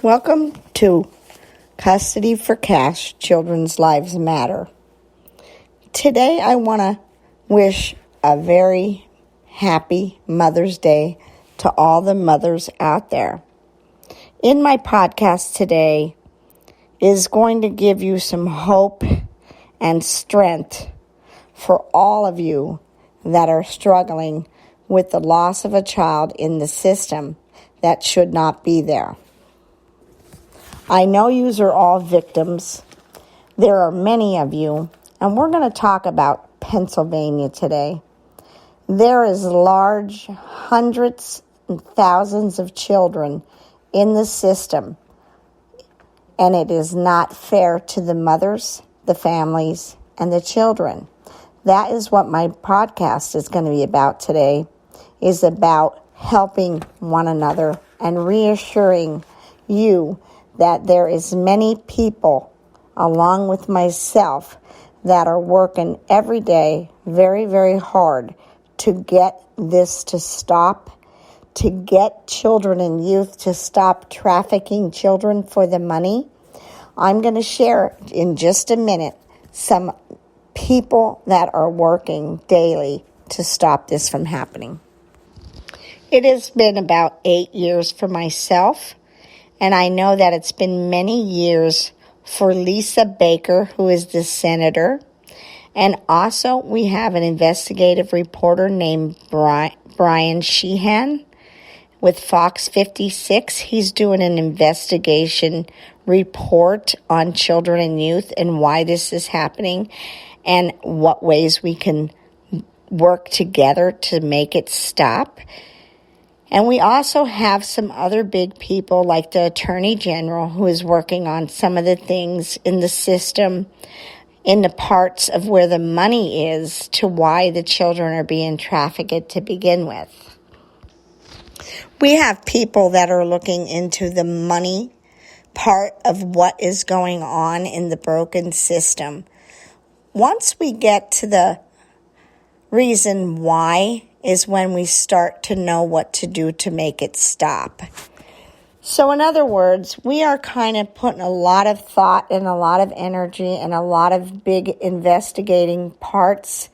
Welcome to Custody for Cash, Children's Lives Matter. Today I want to wish a very happy Mother's Day to all the mothers out there. In my podcast today is going to give you some hope and strength for all of you that are struggling with the loss of a child in the system that should not be there. I know you are all victims. There are many of you, and we're going to talk about Pennsylvania today. There is large hundreds and thousands of children in the system, and it is not fair to the mothers, the families, and the children. That is what my podcast is going to be about today, is about helping one another and reassuring you that there is many people, along with myself, that are working every day very, very hard to get this to stop, to get children and youth to stop trafficking children for the money. I'm going to share in just a minute some people that are working daily to stop this from happening. It has been about 8 years for myself, and I know that it's been many years for Lisa Baker, who is the senator. And also we have an investigative reporter named Brian Sheehan with Fox 56. He's doing an investigation report on children and youth and why this is happening and what ways we can work together to make it stop. And we also have some other big people like the Attorney General, who is working on some of the things in the system, in the parts of where the money is to why the children are being trafficked to begin with. We have people that are looking into the money part of what is going on in the broken system. Once we get to the reason why is when we start to know what to do to make it stop. So in other words, we are kind of putting a lot of thought and a lot of energy and a lot of big investigating parts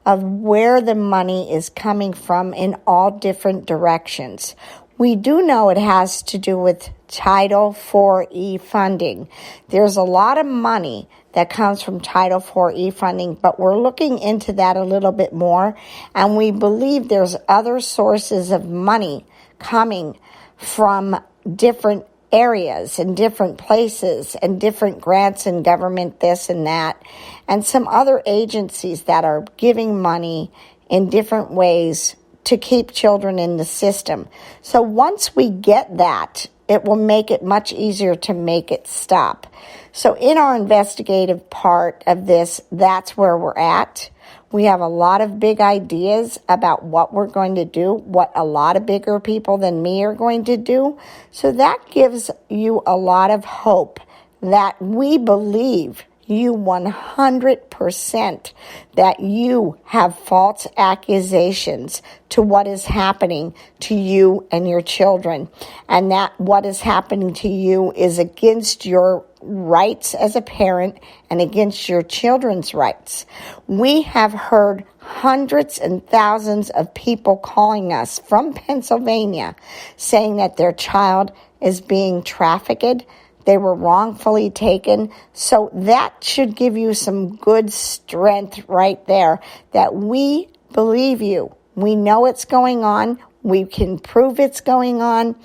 of where the money is coming from in all different directions. We do know it has to do with Title IV funding. There's a lot of money that comes from Title IV funding, but we're looking into that a little bit more, and we believe there's other sources of money coming from different areas and different places and different grants and government this and that, and some other agencies that are giving money in different ways to keep children in the system. So once we get that, it will make it much easier to make it stop. So in our investigative part of this, that's where we're at. We have a lot of big ideas about what we're going to do, what a lot of bigger people than me are going to do. So that gives you a lot of hope that we believe you 100% that you have false accusations to what is happening to you and your children, and that what is happening to you is against your rights as a parent and against your children's rights. We have heard hundreds and thousands of people calling us from Pennsylvania saying that their child is being trafficked. They were wrongfully taken. So that should give you some good strength right there that we believe you. We know it's going on. We can prove it's going on.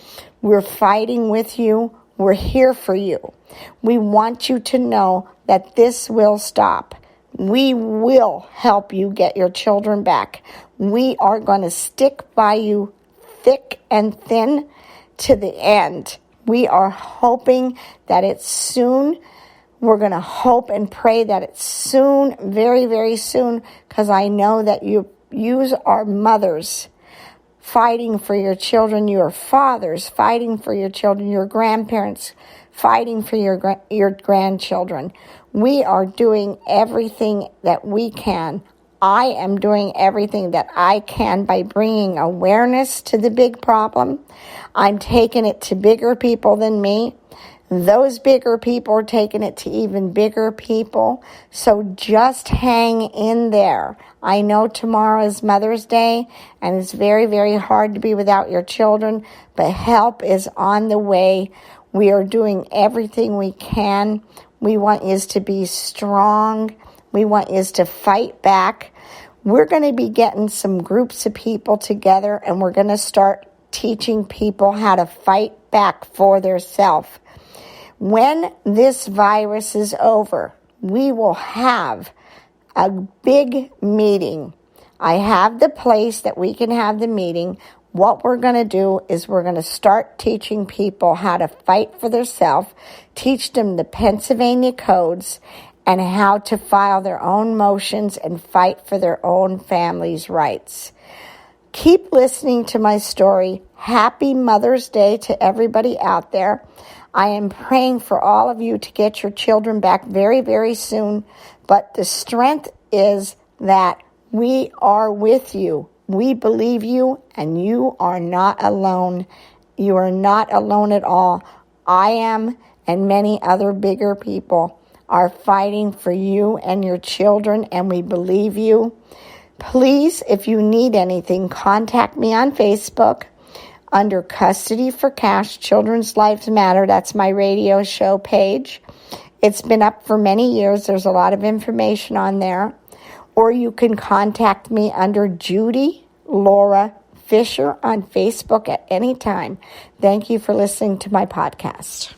We're fighting with you. We're here for you. We want you to know that this will stop. We will help you get your children back. We are going to stick by you thick and thin to the end. We are hoping that it's soon. We're going to hope and pray that it's soon, very, very soon, because I know that you are mothers fighting for your children, your fathers fighting for your children, your grandparents fighting for your grandchildren. We are doing everything that we can. I am doing everything that I can by bringing awareness to the big problem. I'm taking it to bigger people than me. Those bigger people are taking it to even bigger people. So just hang in there. I know tomorrow is Mother's Day, and it's very, very hard to be without your children, but help is on the way. We are doing everything we can. We want you to be strong. We want you to fight back. We're going to be getting some groups of people together, and we're going to start teaching people how to fight back for themselves. When this virus is over, we will have a big meeting. I have the place that we can have the meeting. What we're going to do is we're going to start teaching people how to fight for themselves, teach them the Pennsylvania codes, and how to file their own motions and fight for their own family's rights. Keep listening to my story. Happy Mother's Day to everybody out there. I am praying for all of you to get your children back very, very soon. But the strength is that we are with you. We believe you, and you are not alone. You are not alone at all. I am, and many other bigger people are fighting for you and your children, and we believe you. Please, if you need anything, contact me on Facebook under Custody for Cash, Children's Lives Matter. That's my radio show page. It's been up for many years. There's a lot of information on there. Or you can contact me under Judy Laura Fisher on Facebook at any time. Thank you for listening to my podcast.